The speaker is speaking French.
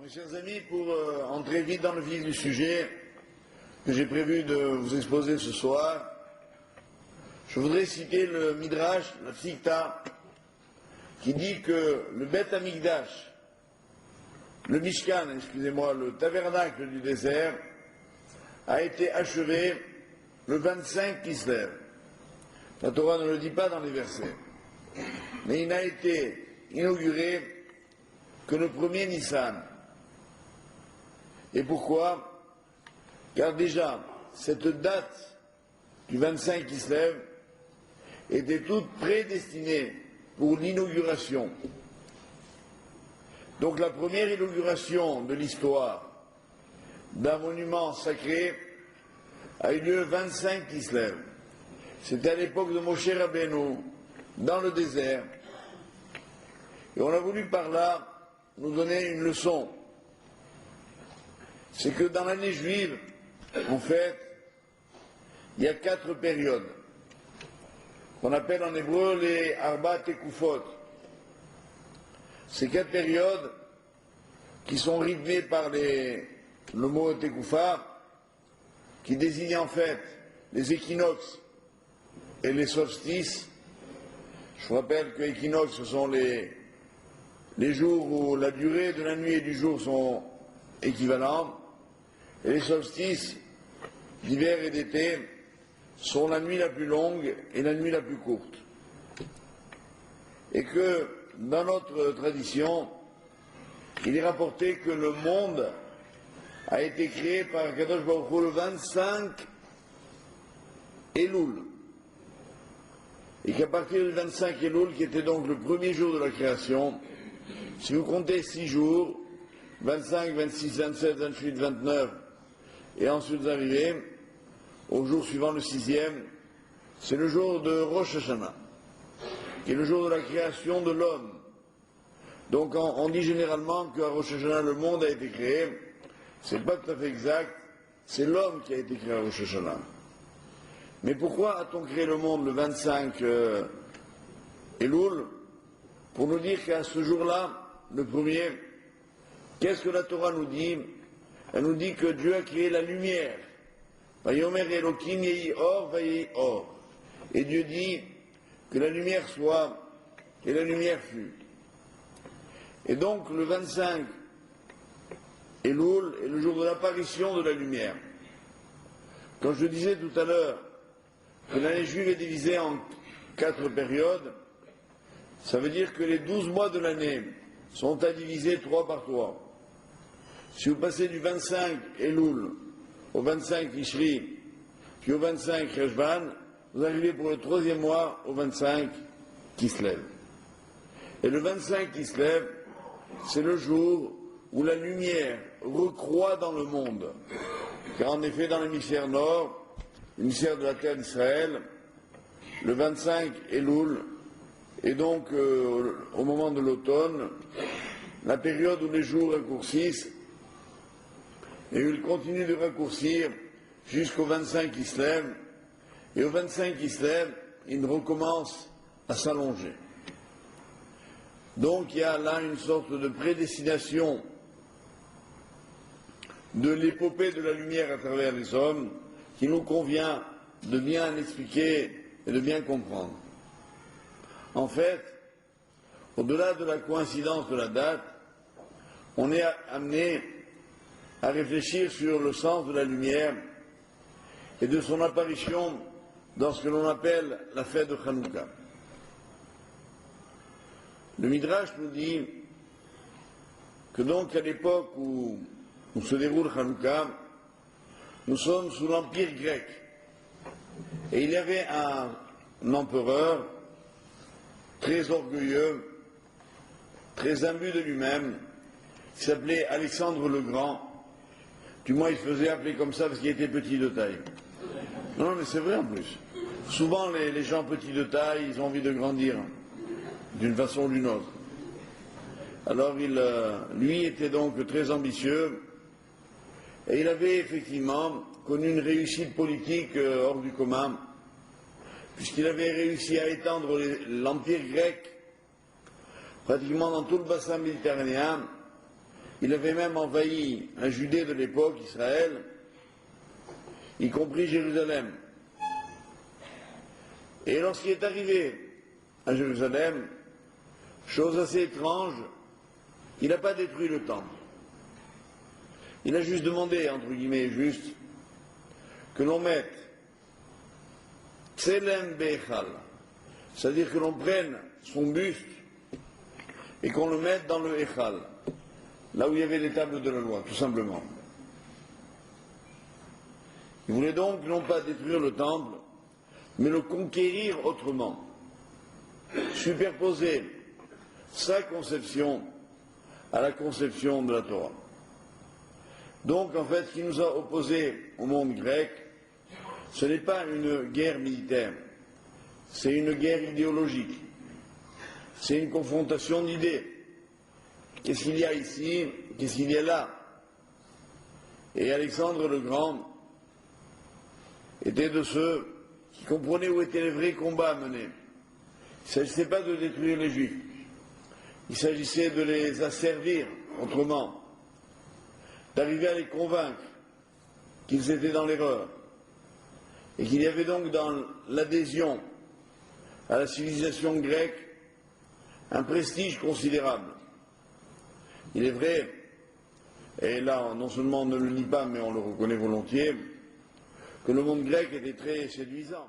Mes chers amis, pour entrer vite dans le vif du sujet que j'ai prévu de vous exposer ce soir, je voudrais citer le Midrash, la Psikta, qui dit que le Bet Amikdash, le Mishkan, excusez-moi, le tabernacle du désert, a été achevé le 25 Kislev. La Torah ne le dit pas dans les versets, mais il n'a été inauguré que le premier Nissan. Et pourquoi? Car déjà, cette date du 25 Kislev était toute prédestinée pour l'inauguration. Donc la première inauguration de l'histoire d'un monument sacré a eu lieu le 25 Kislev. C'était à l'époque de Moshe Rabbeinu, dans le désert. Et on a voulu par là nous donner une leçon. C'est que dans l'année juive, en fait, il y a 4 périodes, qu'on appelle en hébreu les Arba Tekufot. Ces 4 périodes qui sont rythmées par le mot Tekufa, qui désigne en fait les équinoxes et les solstices. Je vous rappelle que l'équinoxe, ce sont les jours où la durée de la nuit et du jour sont équivalentes, et les solstices d'hiver et d'été sont la nuit la plus longue et la nuit la plus courte. Et que dans notre tradition, il est rapporté que le monde a été créé par Kadosh Baruch Hu le 25 Elul. Et qu'à partir du 25 Elul, qui était donc le premier jour de la création, si vous comptez 6 jours, 25, 26, 27, 28, 29, et ensuite vous arrivez au jour suivant, le 6e, c'est le jour de Rosh Hashanah, qui est le jour de la création de l'homme. Donc on dit généralement qu'à Rosh Hashanah le monde a été créé. C'est pas tout à fait exact, c'est l'homme qui a été créé à Rosh Hashanah. Mais pourquoi a-t-on créé le monde le 25 Elul? Pour nous dire qu'à ce jour-là, le premier, qu'est-ce que la Torah nous dit? Elle nous dit que Dieu a créé la lumière. Vayomer Elokim yehi or, vayehi or. Et Dieu dit que la lumière soit, et la lumière fut. Et donc le 25 Elul est le jour de l'apparition de la lumière. Quand je disais tout à l'heure que l'année juive est divisée en 4 périodes, ça veut dire que les 12 mois de l'année sont à diviser 3 par 3. Si vous passez du 25 Elul au 25 Tishri, puis au 25 Reshvan, vous arrivez pour le 3e mois au 25 Kislev. Et le 25 Kislev, c'est le jour où la lumière recroît dans le monde. Car en effet, dans l'hémisphère nord, l'hémisphère de la terre d'Israël, le 25 Elul, et donc au moment de l'automne, la période où les jours raccourcissent, et où ils continuent de raccourcir jusqu'au 25 Kislev, et au 25 Kislev, ils recommencent à s'allonger. Donc il y a là une sorte de prédestination de l'épopée de la lumière à travers les hommes qui nous convient de bien expliquer et de bien comprendre. En fait, au-delà de la coïncidence de la date, on est amené à réfléchir sur le sens de la lumière et de son apparition dans ce que l'on appelle la fête de Hanouka. Le Midrash nous dit que donc à l'époque où se déroule Hanouka, nous sommes sous l'Empire grec. Et il y avait un empereur très orgueilleux, très imbu de lui-même, qui s'appelait Alexandre le Grand. Du moins, il se faisait appeler comme ça parce qu'il était petit de taille. Non, mais c'est vrai en plus. Souvent, les gens petits de taille, ils ont envie de grandir, d'une façon ou d'une autre. Alors, lui était donc très ambitieux, et il avait effectivement connu une réussite politique hors du commun, puisqu'il avait réussi à étendre l'Empire grec pratiquement dans tout le bassin méditerranéen. Il avait même envahi la Judée de l'époque, Israël, y compris Jérusalem. Et lorsqu'il est arrivé à Jérusalem, chose assez étrange, il n'a pas détruit le temple. Il a juste demandé, entre guillemets, juste, que l'on mette Tselem Bechal, c'est-à-dire que l'on prenne son buste et qu'on le mette dans le Echal, là où il y avait les tables de la loi, tout simplement. Il voulait donc non pas détruire le temple, mais le conquérir autrement, superposer sa conception à la conception de la Torah. Donc en fait, ce qui nous a opposés au monde grec, ce n'est pas une guerre militaire, c'est une guerre idéologique, c'est une confrontation d'idées. Qu'est-ce qu'il y a ici? Qu'est-ce qu'il y a là? Et Alexandre le Grand était de ceux qui comprenaient où étaient les vrais combats à mener. Il ne s'agissait pas de détruire les Juifs, il s'agissait de les asservir autrement, d'arriver à les convaincre qu'ils étaient dans l'erreur et qu'il y avait donc dans l'adhésion à la civilisation grecque un prestige considérable. Il est vrai, et là non seulement on ne le nie pas mais on le reconnaît volontiers, que le monde grec était très séduisant.